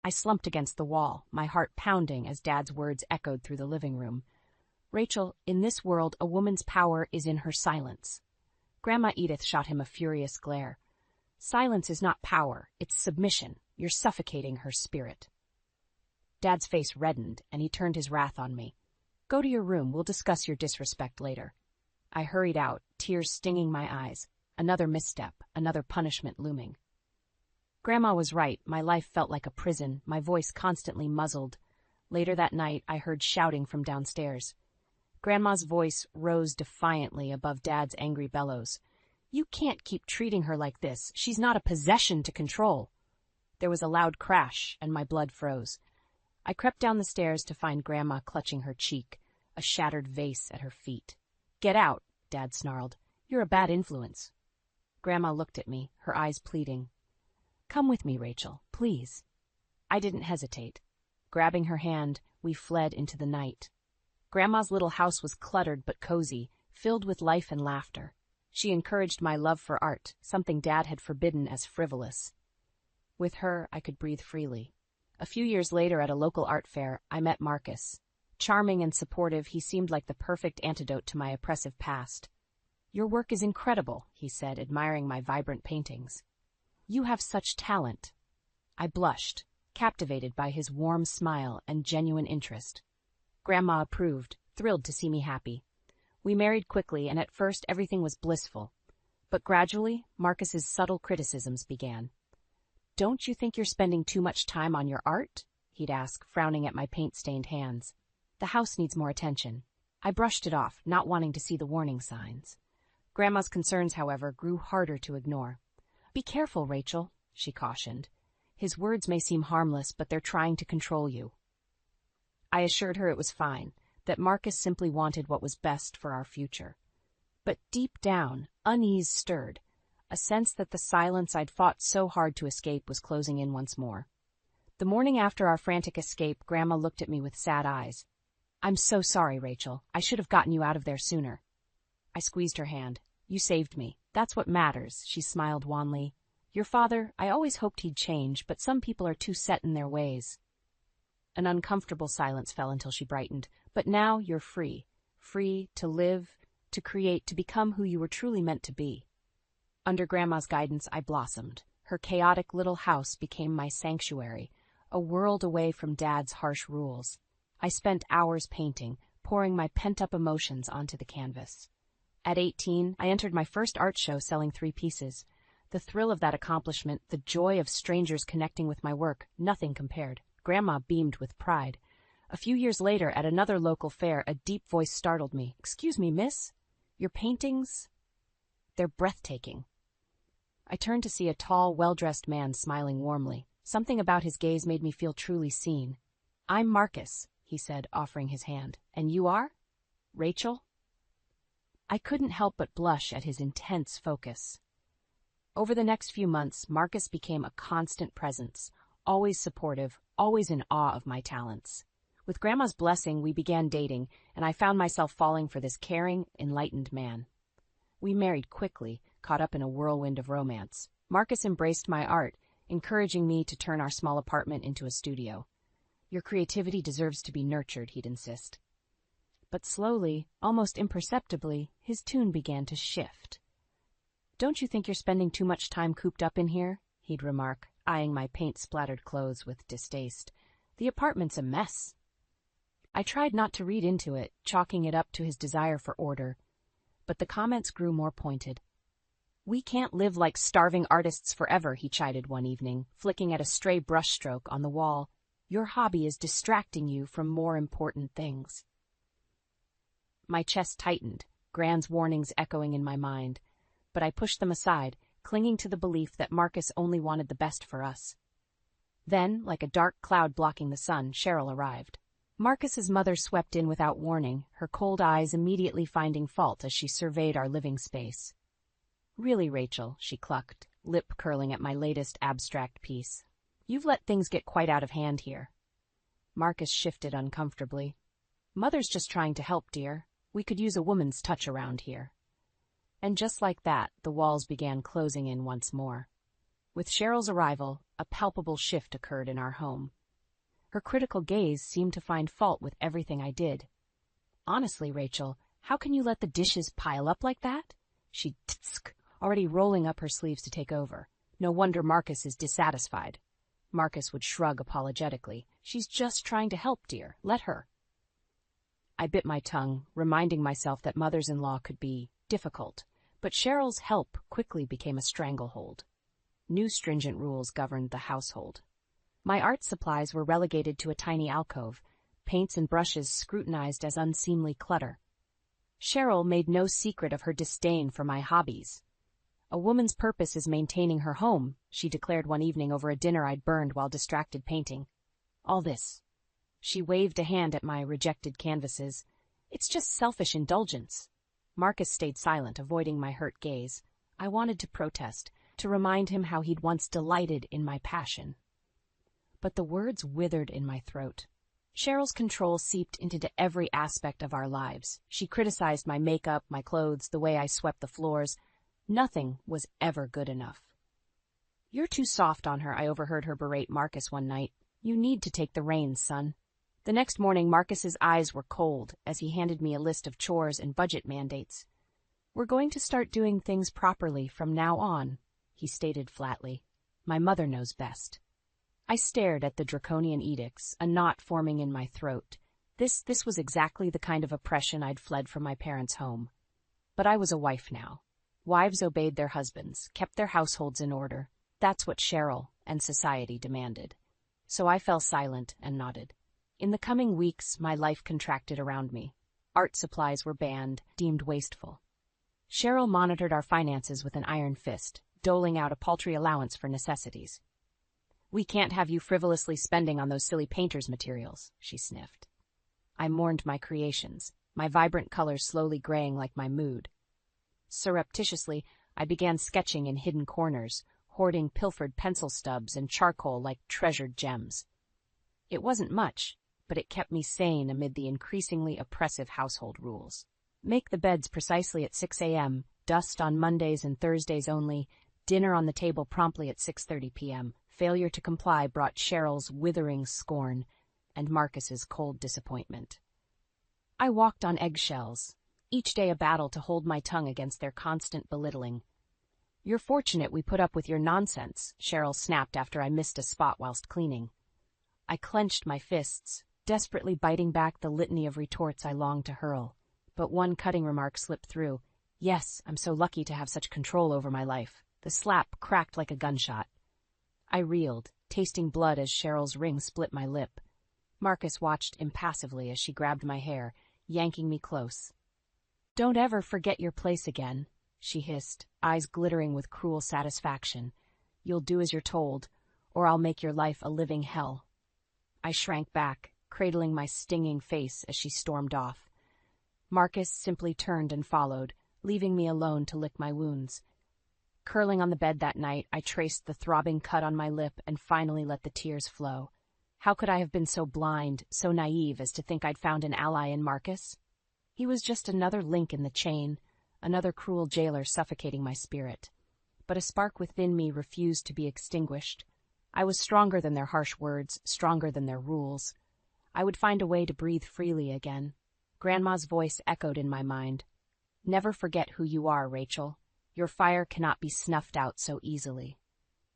I slumped against the wall, my heart pounding as Dad's words echoed through the living room. Rachel, in this world, a woman's power is in her silence. Grandma Edith shot him a furious glare. Silence is not power, it's submission. You're suffocating her spirit. Dad's face reddened, and he turned his wrath on me. Go to your room, we'll discuss your disrespect later. I hurried out, tears stinging my eyes. Another misstep, another punishment looming. Grandma was right, my life felt like a prison, my voice constantly muzzled. Later that night, I heard shouting from downstairs. Grandma's voice rose defiantly above Dad's angry bellows. You can't keep treating her like this. She's not a possession to control. There was a loud crash, and my blood froze. I crept down the stairs to find Grandma clutching her cheek, a shattered vase at her feet. Get out, Dad snarled. You're a bad influence. Grandma looked at me, her eyes pleading. Come with me, Rachel, please. I didn't hesitate. Grabbing her hand, we fled into the night. Grandma's little house was cluttered but cozy, filled with life and laughter. She encouraged my love for art, something Dad had forbidden as frivolous. With her, I could breathe freely. A few years later at a local art fair, I met Marcus. Charming and supportive, he seemed like the perfect antidote to my oppressive past. Your work is incredible, he said, admiring my vibrant paintings. You have such talent. I blushed, captivated by his warm smile and genuine interest. Grandma approved, thrilled to see me happy. We married quickly, and at first everything was blissful. But gradually, Marcus's subtle criticisms began. Don't you think you're spending too much time on your art? He'd ask, frowning at my paint-stained hands. The house needs more attention. I brushed it off, not wanting to see the warning signs. Grandma's concerns, however, grew harder to ignore. Be careful, Rachel, she cautioned. His words may seem harmless, but they're trying to control you. I assured her it was fine, that Marcus simply wanted what was best for our future. But deep down, unease stirred, a sense that the silence I'd fought so hard to escape was closing in once more. The morning after our frantic escape, Grandma looked at me with sad eyes. I'm so sorry, Rachel. I should have gotten you out of there sooner. I squeezed her hand. You saved me. That's what matters, she smiled wanly. Your father, I always hoped he'd change, but some people are too set in their ways. An uncomfortable silence fell until she brightened. But now you're free. Free to live, to create, to become who you were truly meant to be. Under Grandma's guidance, I blossomed. Her chaotic little house became my sanctuary, a world away from Dad's harsh rules. I spent hours painting, pouring my pent-up emotions onto the canvas. At 18, I entered my first art show selling 3 pieces. The thrill of that accomplishment, the joy of strangers connecting with my work, nothing compared. Grandma beamed with pride. A few years later, at another local fair, a deep voice startled me. Excuse me, miss? Your paintings? They're breathtaking. I turned to see a tall, well-dressed man smiling warmly. Something about his gaze made me feel truly seen. I'm Marcus, he said, offering his hand. And you are? Rachel? I couldn't help but blush at his intense focus. Over the next few months, Marcus became a constant presence, always supportive, always in awe of my talents. With Grandma's blessing, we began dating, and I found myself falling for this caring, enlightened man. We married quickly, caught up in a whirlwind of romance. Marcus embraced my art, encouraging me to turn our small apartment into a studio. Your creativity deserves to be nurtured, he'd insist. But slowly, almost imperceptibly, his tune began to shift. Don't you think you're spending too much time cooped up in here? He'd remark, eyeing my paint-splattered clothes with distaste. The apartment's a mess. I tried not to read into it, chalking it up to his desire for order. But the comments grew more pointed. We can't live like starving artists forever, he chided one evening, flicking at a stray brushstroke on the wall. Your hobby is distracting you from more important things. My chest tightened, Gran's warnings echoing in my mind, but I pushed them aside, clinging to the belief that Marcus only wanted the best for us. Then, like a dark cloud blocking the sun, Cheryl arrived. Marcus's mother swept in without warning, her cold eyes immediately finding fault as she surveyed our living space. Really, Rachel, she clucked, lip curling at my latest abstract piece. You've let things get quite out of hand here. Marcus shifted uncomfortably. Mother's just trying to help, dear. We could use a woman's touch around here. And just like that, the walls began closing in once more. With Cheryl's arrival, a palpable shift occurred in our home. Her critical gaze seemed to find fault with everything I did. "Honestly, Rachel, how can you let the dishes pile up like that?" She tsked, already rolling up her sleeves to take over. "No wonder Marcus is dissatisfied." Marcus would shrug apologetically. "She's just trying to help, dear. Let her." I bit my tongue, reminding myself that mothers-in-law could be difficult, but Cheryl's help quickly became a stranglehold. New stringent rules governed the household. My art supplies were relegated to a tiny alcove, paints and brushes scrutinized as unseemly clutter. Cheryl made no secret of her disdain for my hobbies. "A woman's purpose is maintaining her home," she declared one evening over a dinner I'd burned while distracted painting. "All this." She waved a hand at my rejected canvases. "It's just selfish indulgence." Marcus stayed silent, avoiding my hurt gaze. I wanted to protest, to remind him how he'd once delighted in my passion. But the words withered in my throat. Cheryl's control seeped into every aspect of our lives. She criticized my makeup, my clothes, the way I swept the floors. Nothing was ever good enough. "You're too soft on her," I overheard her berate Marcus one night. "You need to take the reins, son." The next morning, Marcus's eyes were cold as he handed me a list of chores and budget mandates. "We're going to start doing things properly from now on," he stated flatly. "My mother knows best." I stared at the draconian edicts, a knot forming in my throat. This was exactly the kind of oppression I'd fled from my parents' home. But I was a wife now. Wives obeyed their husbands, kept their households in order. That's what Cheryl and society demanded. So I fell silent and nodded. In the coming weeks, my life contracted around me. Art supplies were banned, deemed wasteful. Cheryl monitored our finances with an iron fist, doling out a paltry allowance for necessities. "We can't have you frivolously spending on those silly painter's materials," she sniffed. I mourned my creations, my vibrant colors slowly graying like my mood. Surreptitiously, I began sketching in hidden corners, hoarding pilfered pencil stubs and charcoal like treasured gems. It wasn't much, but it kept me sane amid the increasingly oppressive household rules. Make the beds precisely at 6 a.m., dust on Mondays and Thursdays only, dinner on the table promptly at 6:30 p.m. Failure to comply brought Cheryl's withering scorn and Marcus's cold disappointment. I walked on eggshells, each day a battle to hold my tongue against their constant belittling. "You're fortunate we put up with your nonsense," Cheryl snapped after I missed a spot whilst cleaning. I clenched my fists, desperately biting back the litany of retorts I longed to hurl. But one cutting remark slipped through. "Yes, I'm so lucky to have such control over my life." The slap cracked like a gunshot. I reeled, tasting blood as Cheryl's ring split my lip. Marcus watched impassively as she grabbed my hair, yanking me close. "Don't ever forget your place again," she hissed, eyes glittering with cruel satisfaction. "You'll do as you're told, or I'll make your life a living hell." I shrank back, cradling my stinging face as she stormed off. Marcus simply turned and followed, leaving me alone to lick my wounds. Curling on the bed that night, I traced the throbbing cut on my lip and finally let the tears flow. How could I have been so blind, so naive as to think I'd found an ally in Marcus? He was just another link in the chain, another cruel jailer suffocating my spirit. But a spark within me refused to be extinguished. I was stronger than their harsh words, stronger than their rules. I would find a way to breathe freely again. Grandma's voice echoed in my mind. "Never forget who you are, Rachel. Your fire cannot be snuffed out so easily."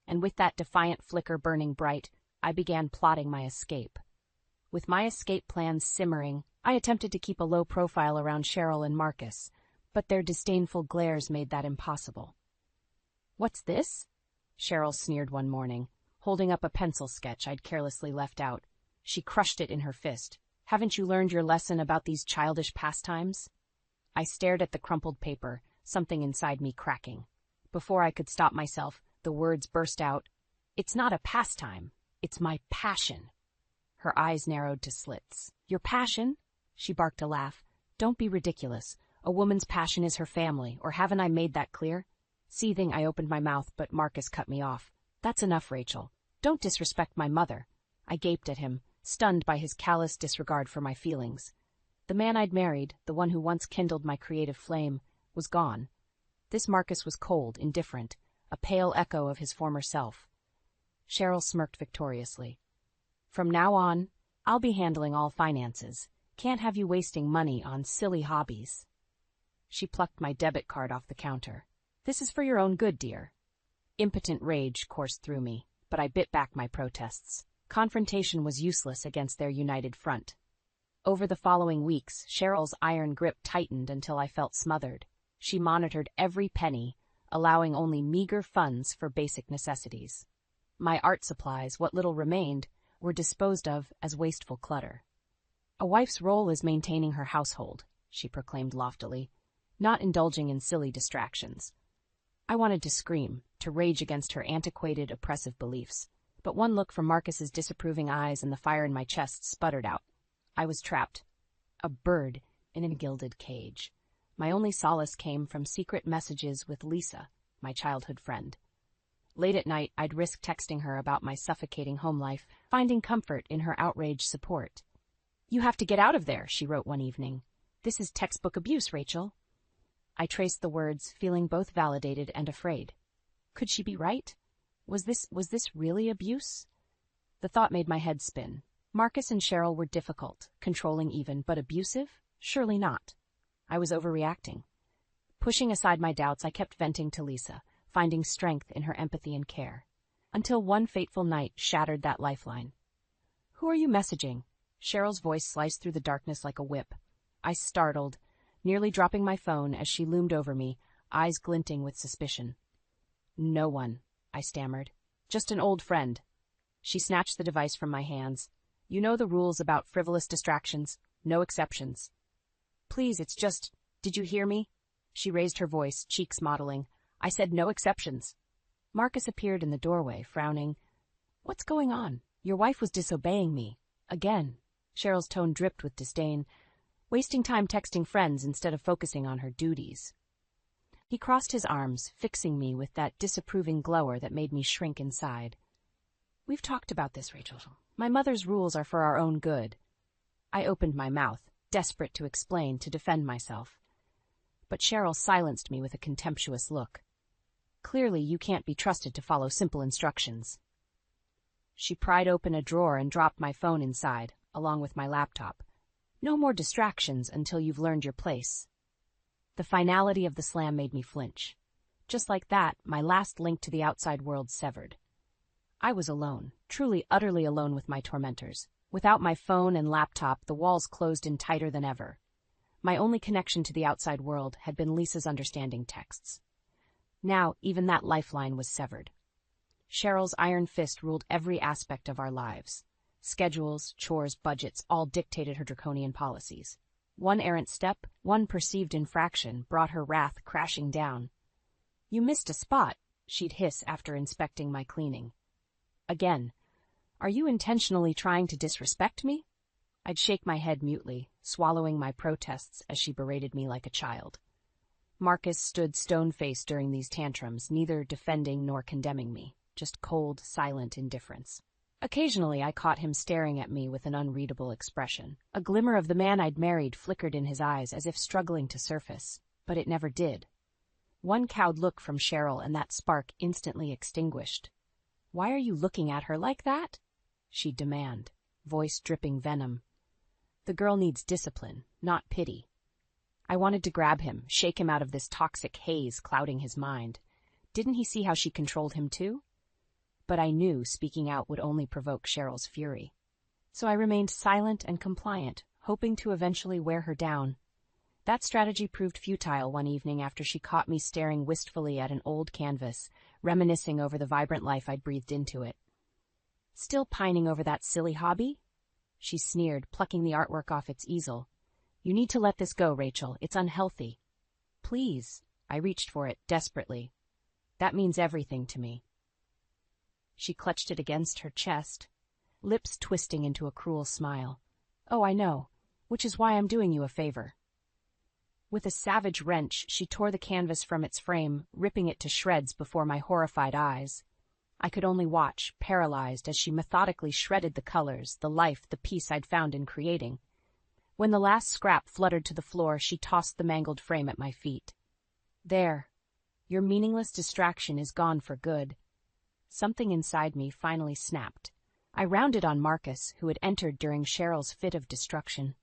And with that defiant flicker burning bright, I began plotting my escape. With my escape plans simmering, I attempted to keep a low profile around Cheryl and Marcus, but their disdainful glares made that impossible. "What's this?" Cheryl sneered one morning, holding up a pencil sketch I'd carelessly left out. She crushed it in her fist. "Haven't you learned your lesson about these childish pastimes?" I stared at the crumpled paper, something inside me cracking. Before I could stop myself, the words burst out. "It's not a pastime. It's my passion." Her eyes narrowed to slits. "Your passion?" She barked a laugh. "Don't be ridiculous. A woman's passion is her family, or haven't I made that clear?" Seething, I opened my mouth, but Marcus cut me off. "That's enough, Rachel. Don't disrespect my mother." I gaped at him, stunned by his callous disregard for my feelings. The man I'd married, the one who once kindled my creative flame, was gone. This Marcus was cold, indifferent, a pale echo of his former self. Cheryl smirked victoriously. From now on, I'll be handling all finances. Can't have you wasting money on silly hobbies. She plucked my debit card off the counter. This is for your own good, dear. Impotent rage coursed through me, but I bit back my protests. Confrontation was useless against their united front. Over the following weeks, Cheryl's iron grip tightened until I felt smothered. She monitored every penny, allowing only meager funds for basic necessities. My art supplies, what little remained, were disposed of as wasteful clutter. A wife's role is maintaining her household, she proclaimed loftily, not indulging in silly distractions. I wanted to scream, to rage against her antiquated, oppressive beliefs, but one look from Marcus's disapproving eyes and the fire in my chest sputtered out. I was trapped, a bird in a gilded cage. My only solace came from secret messages with Lisa, my childhood friend. Late at night, I'd risk texting her about my suffocating home life, finding comfort in her outraged support. "You have to get out of there," she wrote one evening. "This is textbook abuse, Rachel." I traced the words, feeling both validated and afraid. Could she be right? Was this really abuse? The thought made my head spin. Marcus and Cheryl were difficult, controlling even, but abusive? Surely not. I was overreacting. Pushing aside my doubts, I kept venting to Lisa, finding strength in her empathy and care. Until one fateful night shattered that lifeline. "Who are you messaging?" Cheryl's voice sliced through the darkness like a whip. I startled, nearly dropping my phone as she loomed over me, eyes glinting with suspicion. "No one," I stammered. "Just an old friend." She snatched the device from my hands. "You know the rules about frivolous distractions. No exceptions." "Please, it's just... Did you hear me?" She raised her voice, cheeks mottling. "I said no exceptions." Marcus appeared in the doorway, frowning. "What's going on? Your wife was disobeying me. Again." Cheryl's tone dripped with disdain. "Wasting time texting friends instead of focusing on her duties." He crossed his arms, fixing me with that disapproving glower that made me shrink inside. "We've talked about this, Rachel. My mother's rules are for our own good." I opened my mouth, desperate to explain, to defend myself. But Cheryl silenced me with a contemptuous look. "Clearly, you can't be trusted to follow simple instructions." She pried open a drawer and dropped my phone inside, along with my laptop. "No more distractions until you've learned your place." The finality of the slam made me flinch. Just like that, my last link to the outside world severed. I was alone, truly utterly alone with my tormentors. Without my phone and laptop, the walls closed in tighter than ever. My only connection to the outside world had been Lisa's understanding texts. Now, even that lifeline was severed. Cheryl's iron fist ruled every aspect of our lives. Schedules, chores, budgets, all dictated her draconian policies. One errant step, one perceived infraction, brought her wrath crashing down. "You missed a spot," she'd hiss after inspecting my cleaning. Again. "Are you intentionally trying to disrespect me?" I'd shake my head mutely, swallowing my protests as she berated me like a child. Marcus stood stone-faced during these tantrums, neither defending nor condemning me, just cold, silent indifference. Occasionally I caught him staring at me with an unreadable expression. A glimmer of the man I'd married flickered in his eyes as if struggling to surface, but it never did. One cowed look from Cheryl and that spark instantly extinguished. "Why are you looking at her like that?" she'd demand, voice dripping venom. The girl needs discipline, not pity. I wanted to grab him, shake him out of this toxic haze clouding his mind. Didn't he see how she controlled him too? But I knew speaking out would only provoke Cheryl's fury. So I remained silent and compliant, hoping to eventually wear her down. That strategy proved futile one evening after she caught me staring wistfully at an old canvas, reminiscing over the vibrant life I'd breathed into it. "Still pining over that silly hobby?" She sneered, plucking the artwork off its easel. "You need to let this go, Rachel. It's unhealthy." "Please." I reached for it, desperately. "That means everything to me." She clutched it against her chest, lips twisting into a cruel smile. "Oh, I know, which is why I'm doing you a favor." With a savage wrench, she tore the canvas from its frame, ripping it to shreds before my horrified eyes. I could only watch, paralyzed, as she methodically shredded the colors, the life, the peace I'd found in creating. When the last scrap fluttered to the floor, she tossed the mangled frame at my feet. "There. Your meaningless distraction is gone for good." Something inside me finally snapped. I rounded on Marcus, who had entered during Cheryl's fit of destruction.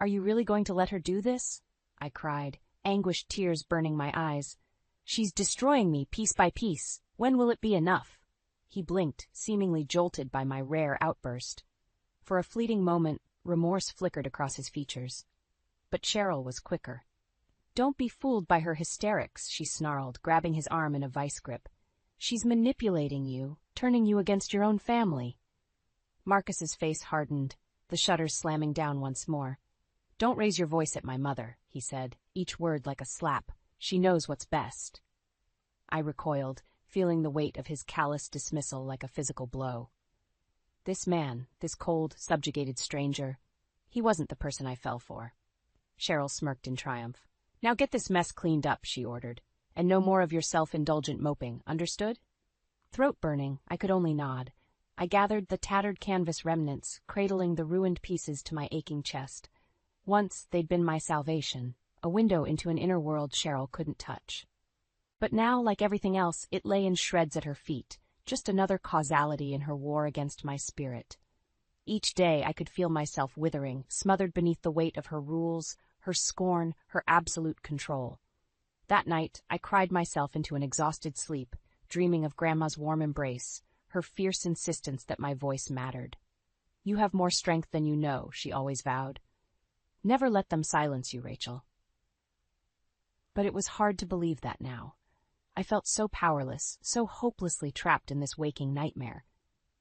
"Are you really going to let her do this?" I cried, anguished tears burning my eyes. "She's destroying me piece by piece. When will it be enough?" He blinked, seemingly jolted by my rare outburst. For a fleeting moment, remorse flickered across his features. But Cheryl was quicker. "Don't be fooled by her hysterics," she snarled, grabbing his arm in a vice grip. "She's manipulating you, turning you against your own family." Marcus's face hardened, the shutters slamming down once more. "Don't raise your voice at my mother," he said, each word like a slap. "She knows what's best." I recoiled, feeling the weight of his callous dismissal like a physical blow. This man, this cold, subjugated stranger, he wasn't the person I fell for. Cheryl smirked in triumph. "Now get this mess cleaned up," she ordered, "and no more of your self-indulgent moping, understood?" Throat-burning, I could only nod. I gathered the tattered canvas remnants, cradling the ruined pieces to my aching chest. Once they'd been my salvation, a window into an inner world Cheryl couldn't touch. But now, like everything else, it lay in shreds at her feet, just another causality in her war against my spirit. Each day I could feel myself withering, smothered beneath the weight of her rules, her scorn, her absolute control. That night, I cried myself into an exhausted sleep, dreaming of Grandma's warm embrace, her fierce insistence that my voice mattered. "You have more strength than you know," she always vowed. "Never let them silence you, Rachel." But it was hard to believe that now. I felt so powerless, so hopelessly trapped in this waking nightmare.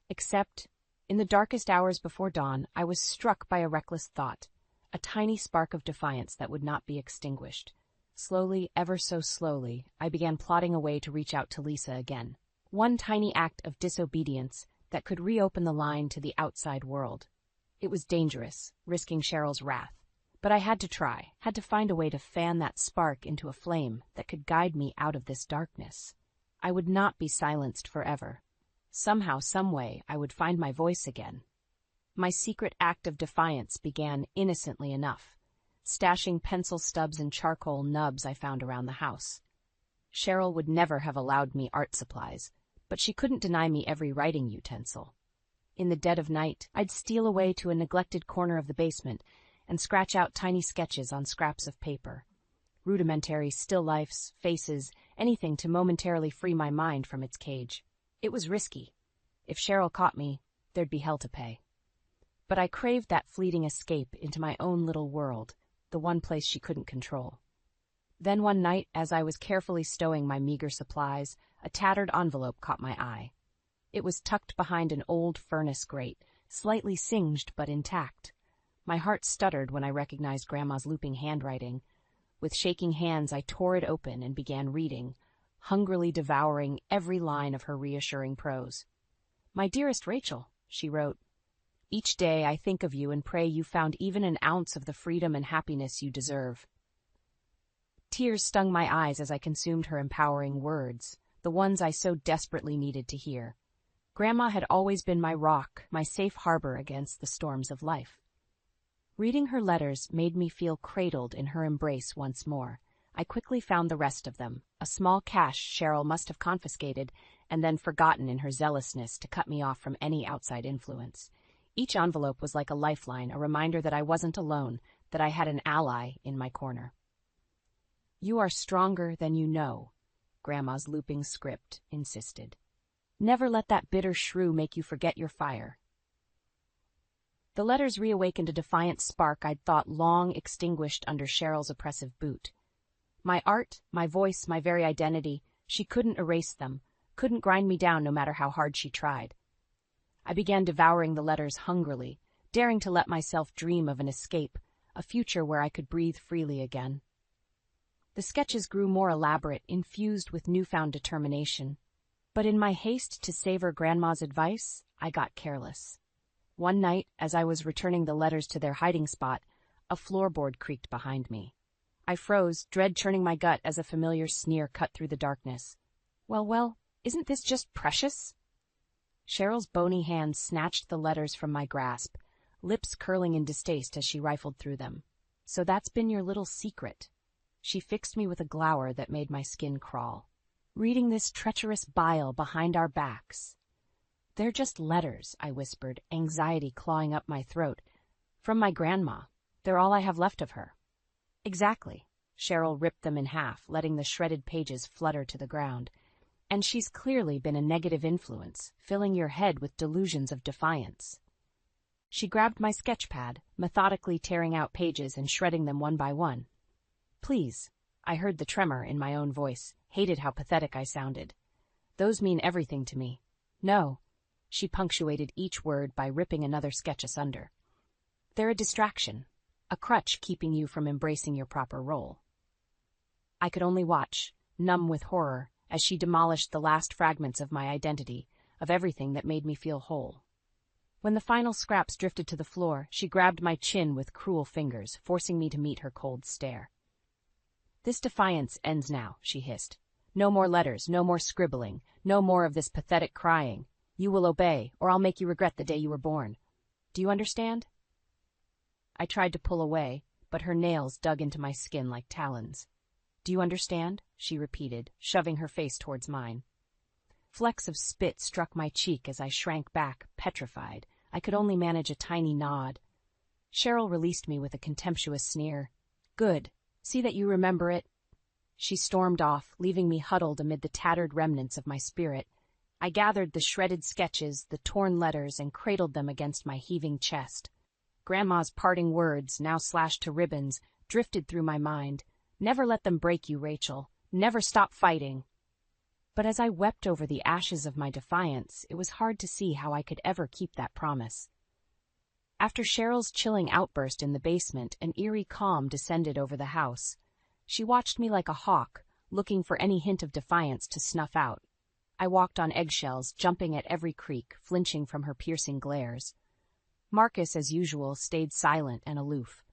Except, in the darkest hours before dawn, I was struck by a reckless thought, a tiny spark of defiance that would not be extinguished. Slowly, ever so slowly, I began plotting a way to reach out to Lisa again. One tiny act of disobedience that could reopen the line to the outside world. It was dangerous, risking Cheryl's wrath. But I had to try, had to find a way to fan that spark into a flame that could guide me out of this darkness. I would not be silenced forever. Somehow, someway, I would find my voice again. My secret act of defiance began innocently enough, stashing pencil stubs and charcoal nubs I found around the house. Cheryl would never have allowed me art supplies, but she couldn't deny me every writing utensil. In the dead of night, I'd steal away to a neglected corner of the basement and scratch out tiny sketches on scraps of paper. Rudimentary still lifes, faces, anything to momentarily free my mind from its cage. It was risky. If Cheryl caught me, there'd be hell to pay. But I craved that fleeting escape into my own little world, the one place she couldn't control. Then one night, as I was carefully stowing my meager supplies, a tattered envelope caught my eye. It was tucked behind an old furnace grate, slightly singed but intact. My heart stuttered when I recognized Grandma's looping handwriting. With shaking hands, I tore it open and began reading, hungrily devouring every line of her reassuring prose. "My dearest Rachel," she wrote, "each day I think of you and pray you found even an ounce of the freedom and happiness you deserve." Tears stung my eyes as I consumed her empowering words, the ones I so desperately needed to hear. Grandma had always been my rock, my safe harbor against the storms of life. Reading her letters made me feel cradled in her embrace once more. I quickly found the rest of them, a small cache Cheryl must have confiscated and then forgotten in her zealousness to cut me off from any outside influence. Each envelope was like a lifeline, a reminder that I wasn't alone, that I had an ally in my corner. "You are stronger than you know," Grandma's looping script insisted. "Never let that bitter shrew make you forget your fire." The letters reawakened a defiant spark I'd thought long extinguished under Cheryl's oppressive boot. My art, my voice, my very identity, she couldn't erase them, couldn't grind me down no matter how hard she tried. I began devouring the letters hungrily, daring to let myself dream of an escape, a future where I could breathe freely again. The sketches grew more elaborate, infused with newfound determination. But in my haste to savor Grandma's advice, I got careless. One night, as I was returning the letters to their hiding spot, a floorboard creaked behind me. I froze, dread churning my gut as a familiar sneer cut through the darkness. Well, isn't this just precious?" Cheryl's bony hand snatched the letters from my grasp, lips curling in distaste as she rifled through them. "So that's been your little secret." She fixed me with a glower that made my skin crawl. reading this treacherous bile behind our backs. They're just letters, I whispered, anxiety clawing up my throat. From my grandma. They're all I have left of her. Exactly. Cheryl ripped them in half, letting the shredded pages flutter to the ground. And she's clearly been a negative influence, filling your head with delusions of defiance. She grabbed my sketch pad, methodically tearing out pages and shredding them one by one. Please. I heard the tremor in my own voice, hated how pathetic I sounded. Those mean everything to me. No. She punctuated each word by ripping another sketch asunder. They're a distraction, a crutch keeping you from embracing your proper role. I could only watch, numb with horror, as she demolished the last fragments of my identity, of everything that made me feel whole. When the final scraps drifted to the floor, she grabbed my chin with cruel fingers, forcing me to meet her cold stare. This defiance ends now, she hissed. No more letters, no more scribbling, no more of this pathetic crying. You will obey, or I'll make you regret the day you were born. Do you understand? I tried to pull away, but her nails dug into my skin like talons. Do you understand? She repeated, shoving her face towards mine. Flecks of spit struck my cheek as I shrank back, petrified. I could only manage a tiny nod. Cheryl released me with a contemptuous sneer. Good. See that you remember it. She stormed off, leaving me huddled amid the tattered remnants of my spirit. I gathered the shredded sketches, the torn letters, and cradled them against my heaving chest. Grandma's parting words, now slashed to ribbons, drifted through my mind. Never let them break you, Rachel. Never stop fighting. But as I wept over the ashes of my defiance, it was hard to see how I could ever keep that promise. After Cheryl's chilling outburst in the basement, an eerie calm descended over the house. She watched me like a hawk, looking for any hint of defiance to snuff out. I walked on eggshells, jumping at every creak, flinching from her piercing glares. Marcus, as usual, stayed silent and aloof.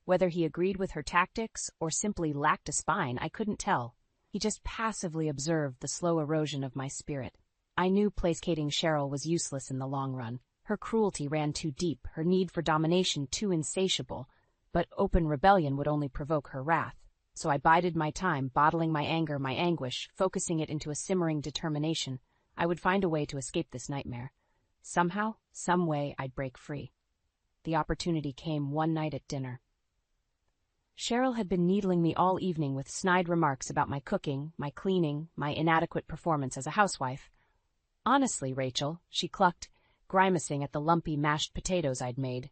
Whether he agreed with her tactics or simply lacked a spine, I couldn't tell. He just passively observed the slow erosion of my spirit. I knew placating Cheryl was useless in the long run. Her cruelty ran too deep, her need for domination too insatiable, but open rebellion would only provoke her wrath. So I bided my time, bottling my anger, my anguish, focusing it into a simmering determination. I would find a way to escape this nightmare. Somehow, some way, I'd break free. The opportunity came one night at dinner. Cheryl had been needling me all evening with snide remarks about my cooking, my cleaning, my inadequate performance as a housewife. Honestly, Rachel, she clucked, grimacing at the lumpy mashed potatoes I'd made.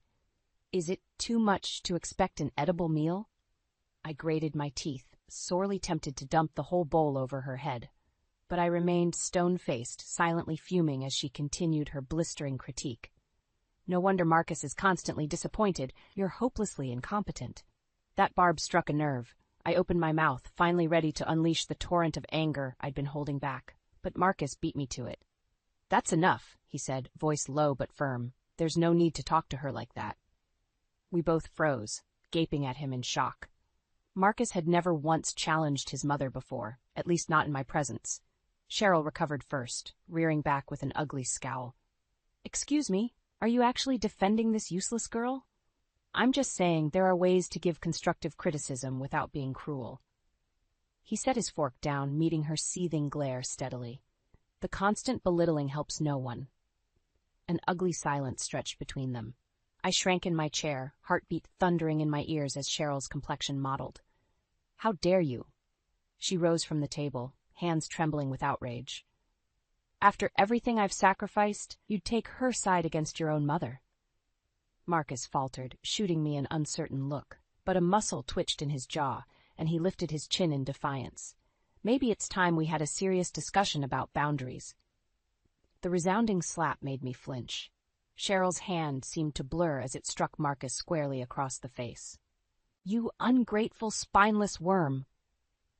Is it too much to expect an edible meal? I grated my teeth, sorely tempted to dump the whole bowl over her head. But I remained stone-faced, silently fuming as she continued her blistering critique. No wonder Marcus is constantly disappointed. You're hopelessly incompetent. That barb struck a nerve. I opened my mouth, finally ready to unleash the torrent of anger I'd been holding back. But Marcus beat me to it. That's enough, he said, voice low but firm. There's no need to talk to her like that. We both froze, gaping at him in shock. Marcus had never once challenged his mother before, at least not in my presence. Cheryl recovered first, rearing back with an ugly scowl. Excuse me, are you actually defending this useless girl? I'm just saying there are ways to give constructive criticism without being cruel. He set his fork down, meeting her seething glare steadily. The constant belittling helps no one. An ugly silence stretched between them. I shrank in my chair, heartbeat thundering in my ears as Cheryl's complexion modeled. How dare you? She rose from the table, hands trembling with outrage. After everything I've sacrificed, you'd take her side against your own mother. Marcus faltered, shooting me an uncertain look, but a muscle twitched in his jaw, and he lifted his chin in defiance. Maybe it's time we had a serious discussion about boundaries. The resounding slap made me flinch. Cheryl's hand seemed to blur as it struck Marcus squarely across the face. You ungrateful, spineless worm!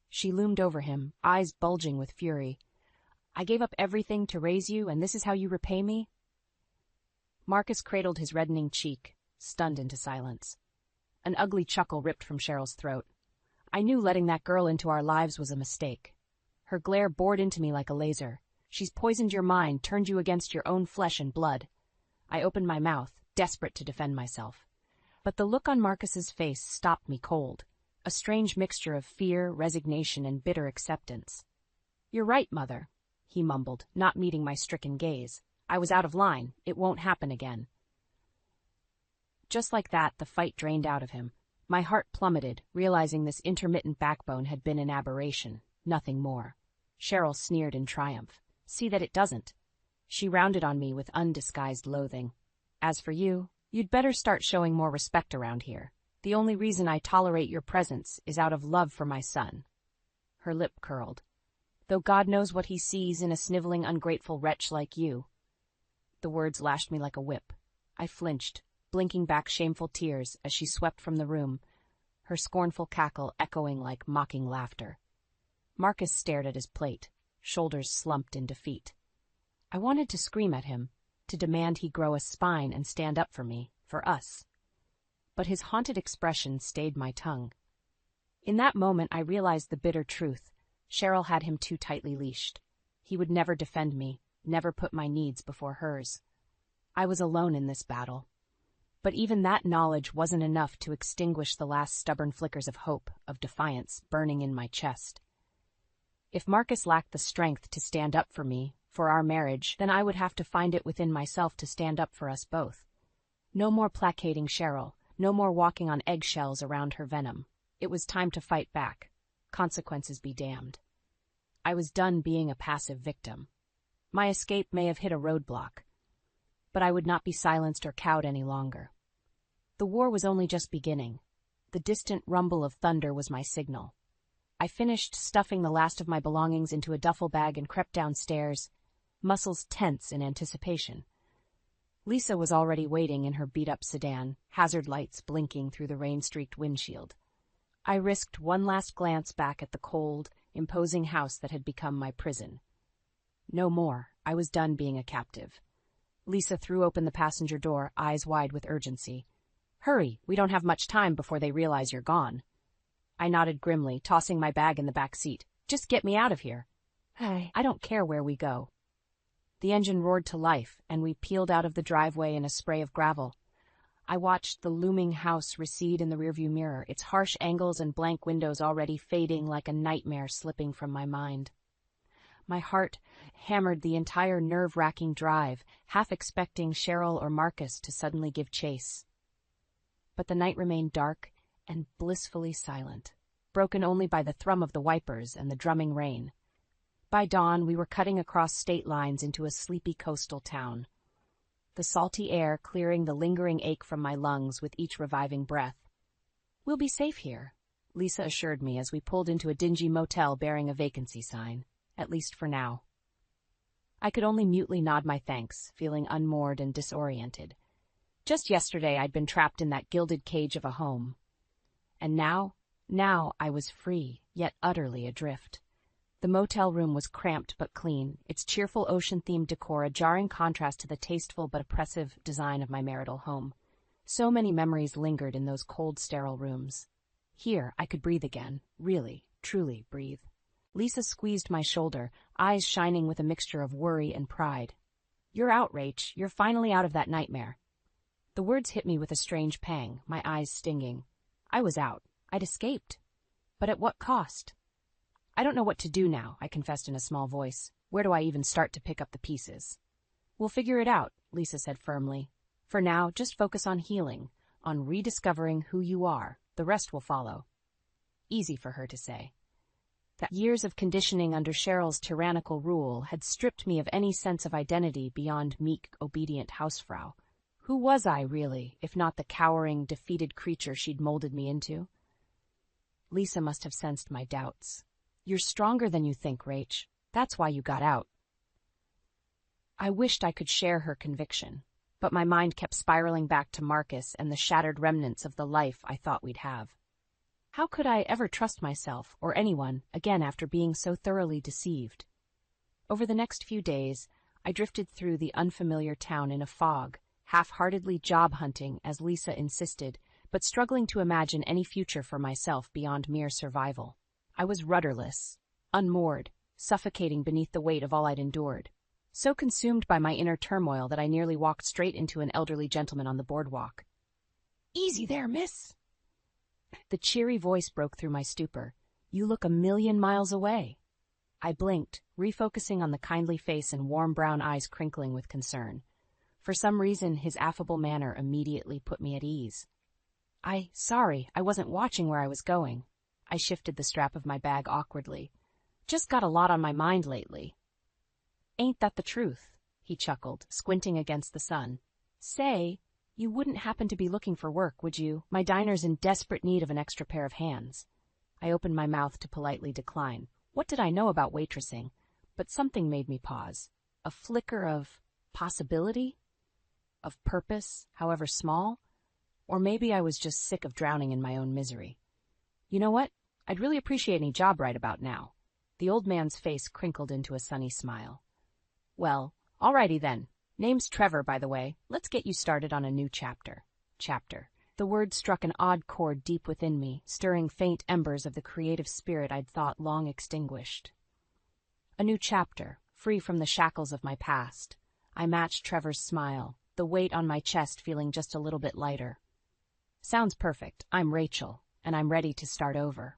She loomed over him, eyes bulging with fury. I gave up everything to raise you, and this is how you repay me? Marcus cradled his reddening cheek, stunned into silence. An ugly chuckle ripped from Cheryl's throat. I knew letting that girl into our lives was a mistake. Her glare bored into me like a laser. She's poisoned your mind, turned you against your own flesh and blood. I opened my mouth, desperate to defend myself. But the look on Marcus's face stopped me cold, a strange mixture of fear, resignation, and bitter acceptance. You're right, Mother, he mumbled, not meeting my stricken gaze. I was out of line. It won't happen again. Just like that, the fight drained out of him. My heart plummeted, realizing this intermittent backbone had been an aberration, nothing more. Cheryl sneered in triumph. See that it doesn't. She rounded on me with undisguised loathing. As for you, you'd better start showing more respect around here. The only reason I tolerate your presence is out of love for my son. Her lip curled. Though God knows what he sees in a sniveling, ungrateful wretch like you. The words lashed me like a whip. I flinched, blinking back shameful tears as she swept from the room, her scornful cackle echoing like mocking laughter. Marcus stared at his plate, shoulders slumped in defeat. I wanted to scream at him, to demand he grow a spine and stand up for me, for us. But his haunted expression stayed my tongue. In that moment I realized the bitter truth. Cheryl had him too tightly leashed. He would never defend me, never put my needs before hers. I was alone in this battle. But even that knowledge wasn't enough to extinguish the last stubborn flickers of hope, of defiance, burning in my chest. If Marcus lacked the strength to stand up for me, for our marriage, then I would have to find it within myself to stand up for us both. No more placating Cheryl, no more walking on eggshells around her venom. It was time to fight back. Consequences be damned. I was done being a passive victim. My escape may have hit a roadblock, but I would not be silenced or cowed any longer. The war was only just beginning. The distant rumble of thunder was my signal. I finished stuffing the last of my belongings into a duffel bag and crept downstairs, muscles tense in anticipation. Lisa was already waiting in her beat-up sedan, hazard lights blinking through the rain-streaked windshield. I risked one last glance back at the cold, imposing house that had become my prison. No more. I was done being a captive. Lisa threw open the passenger door, eyes wide with urgency. Hurry, we don't have much time before they realize you're gone. I nodded grimly, tossing my bag in the back seat. Just get me out of here. I don't care where we go. The engine roared to life, and we peeled out of the driveway in a spray of gravel. I watched the looming house recede in the rearview mirror, its harsh angles and blank windows already fading like a nightmare slipping from my mind. My heart hammered the entire nerve-wracking drive, half expecting Cheryl or Marcus to suddenly give chase. But the night remained dark and blissfully silent, broken only by the thrum of the wipers and the drumming rain. By dawn, we were cutting across state lines into a sleepy coastal town, the salty air clearing the lingering ache from my lungs with each reviving breath. We'll be safe here, Lisa assured me as we pulled into a dingy motel bearing a vacancy sign, at least for now. I could only mutely nod my thanks, feeling unmoored and disoriented. Just yesterday I'd been trapped in that gilded cage of a home. And now I was free, yet utterly adrift. The motel room was cramped but clean, its cheerful ocean-themed decor a jarring contrast to the tasteful but oppressive design of my marital home. So many memories lingered in those cold, sterile rooms. Here I could breathe again, really, truly breathe. Lisa squeezed my shoulder, eyes shining with a mixture of worry and pride. You're out, Rach. You're finally out of that nightmare. The words hit me with a strange pang, my eyes stinging. I was out. I'd escaped. But at what cost? I don't know what to do now, I confessed in a small voice. Where do I even start to pick up the pieces? We'll figure it out, Lisa said firmly. For now, just focus on healing, on rediscovering who you are. The rest will follow. Easy for her to say. That years of conditioning under Cheryl's tyrannical rule had stripped me of any sense of identity beyond meek, obedient housefrau. Who was I, really, if not the cowering, defeated creature she'd molded me into? Lisa must have sensed my doubts. You're stronger than you think, Rach. That's why you got out. I wished I could share her conviction, but my mind kept spiraling back to Marcus and the shattered remnants of the life I thought we'd have. How could I ever trust myself, or anyone, again after being so thoroughly deceived? Over the next few days, I drifted through the unfamiliar town in a fog, half-heartedly job hunting, as Lisa insisted, but struggling to imagine any future for myself beyond mere survival. I was rudderless, unmoored, suffocating beneath the weight of all I'd endured. So consumed by my inner turmoil that I nearly walked straight into an elderly gentleman on the boardwalk. "Easy there, miss." The cheery voice broke through my stupor. "You look 1,000,000 miles away." I blinked, refocusing on the kindly face and warm brown eyes crinkling with concern. For some reason, his affable manner immediately put me at ease. Sorry, I wasn't watching where I was going. I shifted the strap of my bag awkwardly. Just got a lot on my mind lately. Ain't that the truth? He chuckled, squinting against the sun. Say, you wouldn't happen to be looking for work, would you? My diner's in desperate need of an extra pair of hands. I opened my mouth to politely decline. What did I know about waitressing? But something made me pause. A flicker of possibility? Of purpose, however small? Or maybe I was just sick of drowning in my own misery. You know what? I'd really appreciate any job right about now. The old man's face crinkled into a sunny smile. Well, alrighty then. Name's Trevor, by the way. Let's get you started on a new chapter. Chapter. The word struck an odd chord deep within me, stirring faint embers of the creative spirit I'd thought long extinguished. A new chapter, free from the shackles of my past. I matched Trevor's smile, the weight on my chest feeling just a little bit lighter. Sounds perfect. I'm Rachel, and I'm ready to start over.